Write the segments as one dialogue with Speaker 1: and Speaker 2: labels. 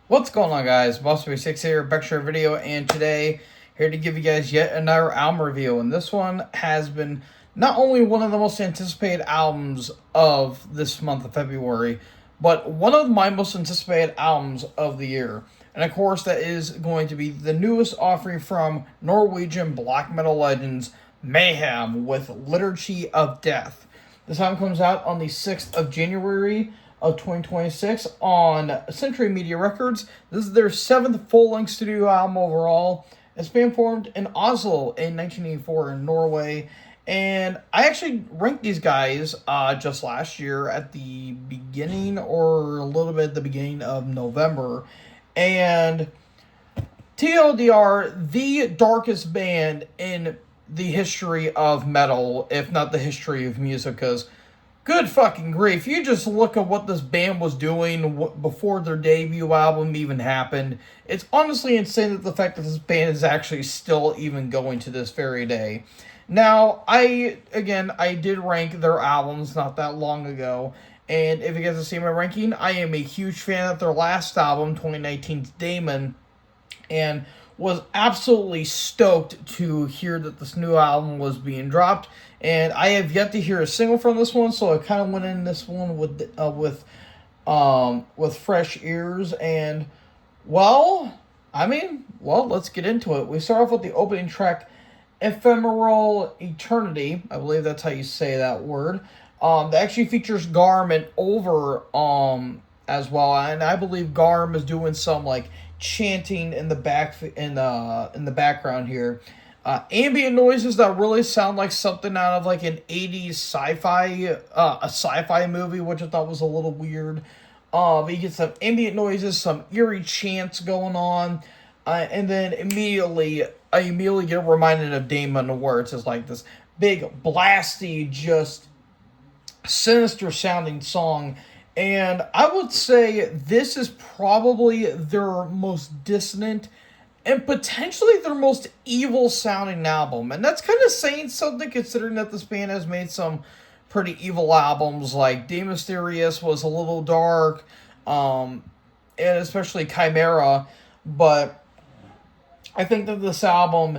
Speaker 1: What's going on, guys? Boss36 here, back to our video, and today here to give you guys yet another album review. And this one has been not only one of the most anticipated albums of this month of February, but one of my most anticipated albums of the year. And of course, that is going to be the newest offering from Norwegian black metal legends Mayhem with Liturgy of Death. This album comes out on the 6th of January of 2026 on Century Media Records. This is their 7th full-length studio album overall. It's been formed in Oslo in 1984 in Norway. And I actually ranked these guys just last year at the beginning, or a little bit at the beginning of November. And TLDR, the darkest band in the history of metal, if not the history of music, because good fucking grief, you just look at what this band was doing before their debut album even happened. It's honestly insane that the fact that this band is actually still even going to this very day. Now, I did rank their albums not that long ago, and if you guys have seen my ranking, I am a huge fan of their last album, 2019's Damon, and was absolutely stoked to hear that this new album was being dropped. And I have yet to hear a single from this one, so I kind of went in this one with fresh ears. And let's get into it. We start off with the opening track, Ephemeral Eternity. I believe that's how you say that word. That actually features Garm and Over as well, and I believe Garm is doing some like chanting in the background here. Ambient noises that really sound like something out of like an 80s sci-fi movie, which I thought was a little weird. But you get some ambient noises, some eerie chants going on, and then I immediately get reminded of Damon, where it's just like this big, blasty, just sinister sounding song. And I would say this is probably their most dissonant and potentially their most evil sounding album. And that's kind of saying something, considering that this band has made some pretty evil albums, like De Mysterious was a little dark, and especially Chimera. But I think that this album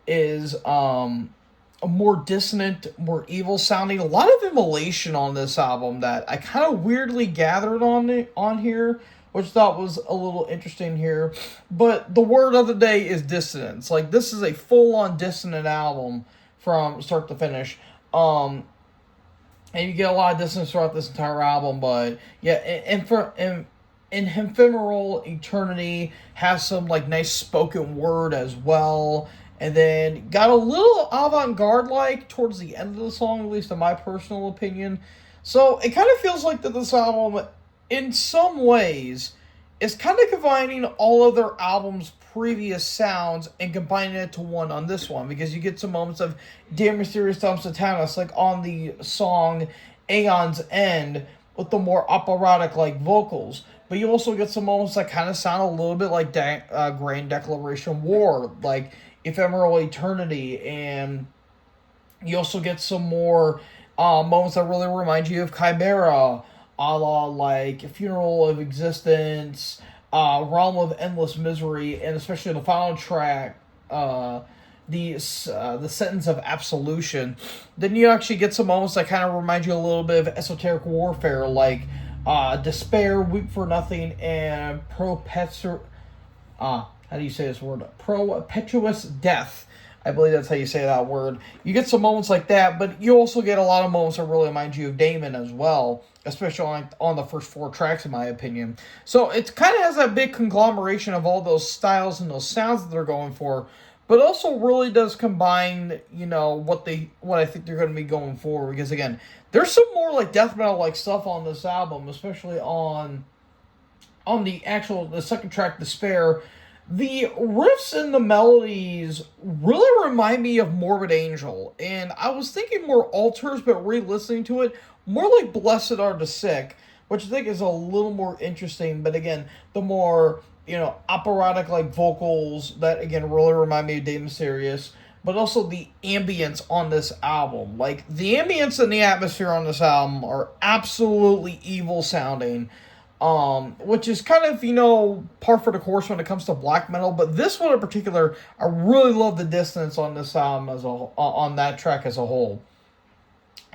Speaker 1: is more dissonant, more evil sounding. A lot of immolation on this album that I kind of weirdly gathered on here, which I thought was a little interesting here. But the word of the day is dissonance. Like, this is a full-on dissonant album from start to finish. And you get a lot of dissonance throughout this entire album, but yeah, and Ephemeral Eternity has some like nice spoken word as well. And then got a little avant-garde-like towards the end of the song, at least in my personal opinion. So it kind of feels like that this album, in some ways, is kind of combining all of their album's previous sounds and combining it to one on this one. Because you get some moments of De Mysterious Dom Satanas, like on the song Aeon's End, with the more operatic-like vocals. But you also get some moments that kind of sound a little bit like Grand Declaration War, like Ephemeral Eternity, and you also get some more moments that really remind you of Chimera, a la like Funeral of Existence, Realm of Endless Misery, and especially the final track, the Sentence of Absolution. Then you actually get some moments that kind of remind you a little bit of Esoteric Warfare, like Despair, Weep for Nothing, and how do you say this word? Perpetuous Death. I believe that's how you say that word. You get some moments like that, but you also get a lot of moments that really remind you of Damon as well, especially on the first 4 tracks, in my opinion. So it kind of has that big conglomeration of all those styles and those sounds that they're going for, but also really does combine, what I think they're going to be going for. Because again, there's some more like death metal like stuff on this album, especially on the second track, Despair. The riffs and the melodies really remind me of Morbid Angel, and I was thinking more Altars, but re-listening to it, more like Blessed Are the Sick, which I think is a little more interesting. But again, the more, operatic like vocals that again really remind me of De Mysterious, but also the ambience on this album. Like, the ambience and the atmosphere on this album are absolutely evil sounding. which is kind of, par for the course when it comes to black metal. But this one in particular, I really love the dissonance on this album on that track as a whole.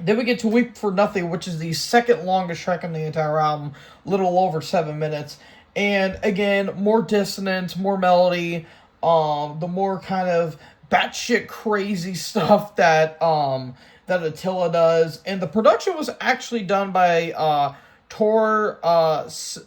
Speaker 1: Then we get to Weep for Nothing, which is the second longest track on the entire album, a little over 7 minutes. And again, more dissonance, more melody, the more kind of batshit crazy stuff that Attila does. And the production was actually done by Tor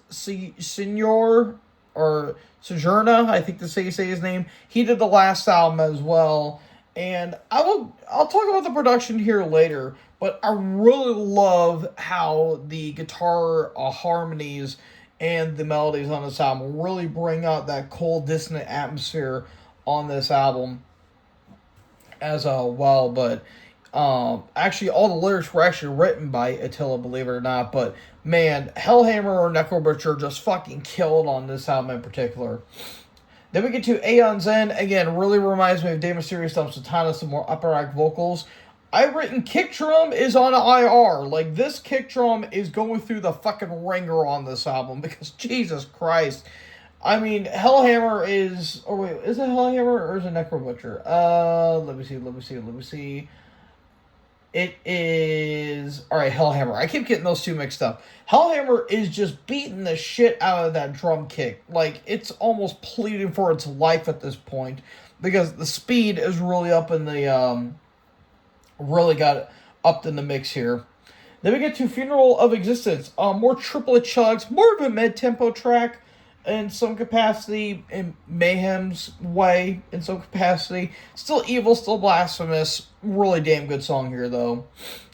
Speaker 1: Senior, or Sojourna, I think that's how you say his name. He did the last album as well. And I'll talk about the production here later, but I really love how the guitar harmonies and the melodies on this album really bring out that cold, dissonant atmosphere on this album as well. But actually, all the lyrics were actually written by Attila, believe it or not. But man, Hellhammer or Necrobutcher just fucking killed on this album in particular. Then we get to Aeon's End. Again, really reminds me of Dave Mysterious Dump Satana, some more operatic vocals. I've written kick drum is on IR. Like, this kick drum is going through the fucking ringer on this album because Jesus Christ. I mean, Hellhammer is... Oh, wait, is it Hellhammer or is it Necrobutcher? Let me see. It is... Alright, Hellhammer. I keep getting those two mixed up. Hellhammer is just beating the shit out of that drum kick. Like, it's almost pleading for its life at this point. Because the speed is really up in the... really got upped in the mix here. Then we get to Funeral of Existence. More triplet chugs. More of a mid-tempo track in some capacity. In Mayhem's way, in some capacity. Still evil, still blasphemous. Really damn good song here, though.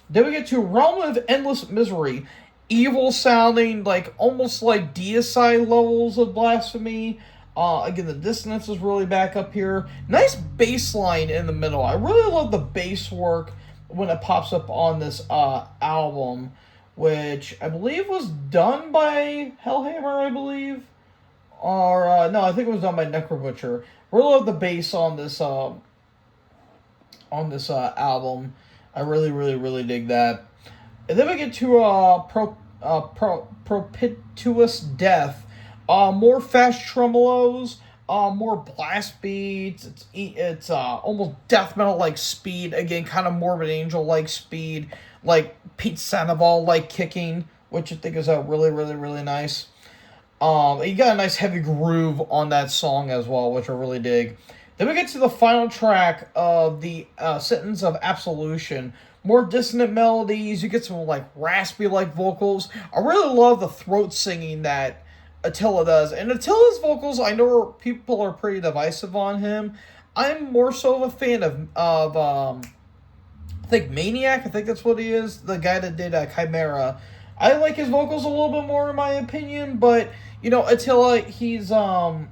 Speaker 1: Then we get to Realm of Endless Misery. Evil sounding, like almost like deicide levels of blasphemy. Again, the dissonance is really back up here. Nice bass line in the middle. I really love the bass work when it pops up on this album, which I believe was done by Hellhammer, I believe. Or, no, I think it was done by Necrobutcher. Really love the bass on this album. I really, really, really dig that. And then we get to Propitious Death. More fast tremolos, more blast beats. It's almost death metal like speed. Again, kind of Morbid Angel like speed, like Pete Sandoval like kicking, which I think is really, really, really nice. You got a nice heavy groove on that song as well, which I really dig. Then we get to the final track of the Sentence of Absolution. More dissonant melodies. You get some like raspy like vocals. I really love the throat singing that Attila does. And Attila's vocals, I know people are pretty divisive on him. I'm more so of a fan of I think Maniac. I think that's what he is. The guy that did Chimera. I like his vocals a little bit more in my opinion, but Attila, he's got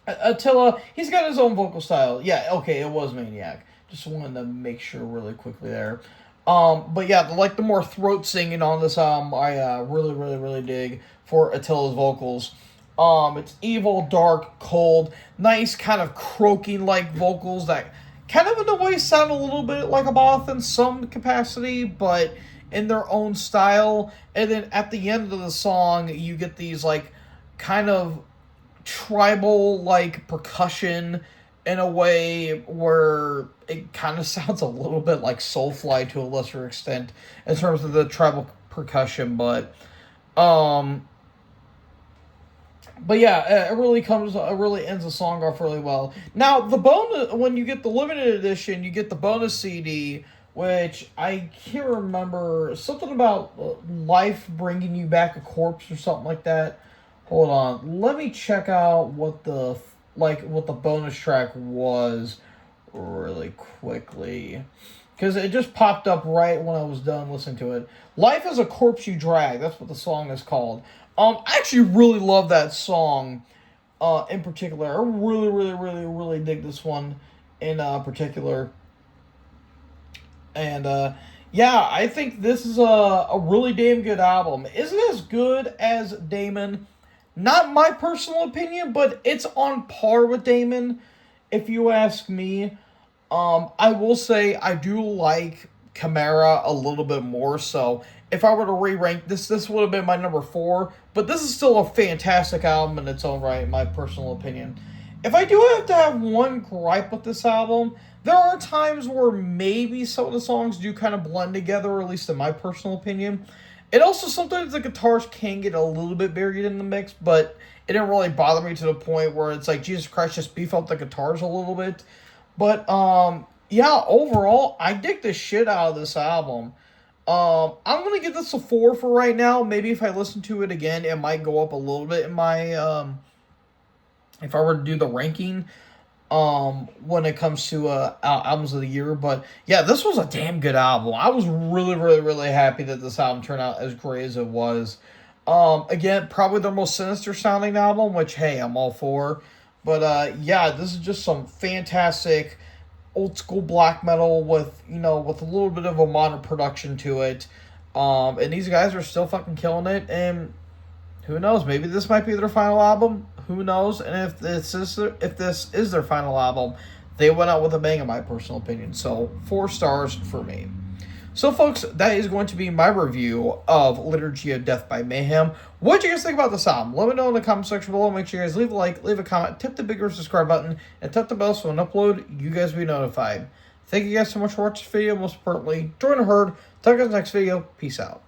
Speaker 1: his own vocal style. Yeah, okay, it was Maniac. Just wanted to make sure really quickly there. But yeah, the more throat singing on this album, I really, really, really dig for Attila's vocals. It's evil, dark, cold, nice kind of croaking like vocals that kind of in a way sound a little bit like a moth in some capacity, but in their own style. And then at the end of the song, you get these like kind of tribal like percussion in a way where it kind of sounds a little bit like Soulfly to a lesser extent in terms of the tribal percussion, but yeah, it really ends the song off really well. Now, the bonus, when you get the limited edition, you get the bonus CD, which I can't remember, something about life bringing you back a corpse or something like that. Hold on, let me check out what the bonus track was really quickly, because it just popped up right when I was done listening to it. Life is a Corpse You Drag, that's what the song is called. I actually really love that song in particular. I really, really, really, really dig this one in particular. And yeah, I think this is a really damn good album. Isn't as good as Damon. Not my personal opinion, but it's on par with Damon, if you ask me. I will say I do like Chimera a little bit more. So if I were to re-rank this would have been my number 4. But this is still a fantastic album in its own right, in my personal opinion. If I do have to have one gripe with this album, there are times where maybe some of the songs do kind of blend together, or at least in my personal opinion. And also, sometimes the guitars can get a little bit buried in the mix, but it didn't really bother me to the point where it's like, Jesus Christ, just beef up the guitars a little bit. But, yeah, overall, I dig the shit out of this album. I'm going to give this a 4 for right now. Maybe if I listen to it again, it might go up a little bit in my, if I were to do the ranking. When it comes to albums of the year. But yeah, this was a damn good album. I was really, really, really happy that this album turned out as great as it was. Again, probably their most sinister sounding album, which, hey, I'm all for. But yeah, this is just some fantastic old school black metal with, with a little bit of a modern production to it. And these guys are still fucking killing it. And who knows, maybe this might be their final album. Who knows? And if this is their final album, they went out with a bang, in my personal opinion. So 4 stars for me. So, folks, that is going to be my review of Liturgy of Death by Mayhem. What do you guys think about this album? Let me know in the comment section below. Make sure you guys leave a like, leave a comment, tap the bigger subscribe button, and tap the bell so when I upload, you guys will be notified. Thank you guys so much for watching this video. Most importantly, join the herd. Talk to you guys next video. Peace out.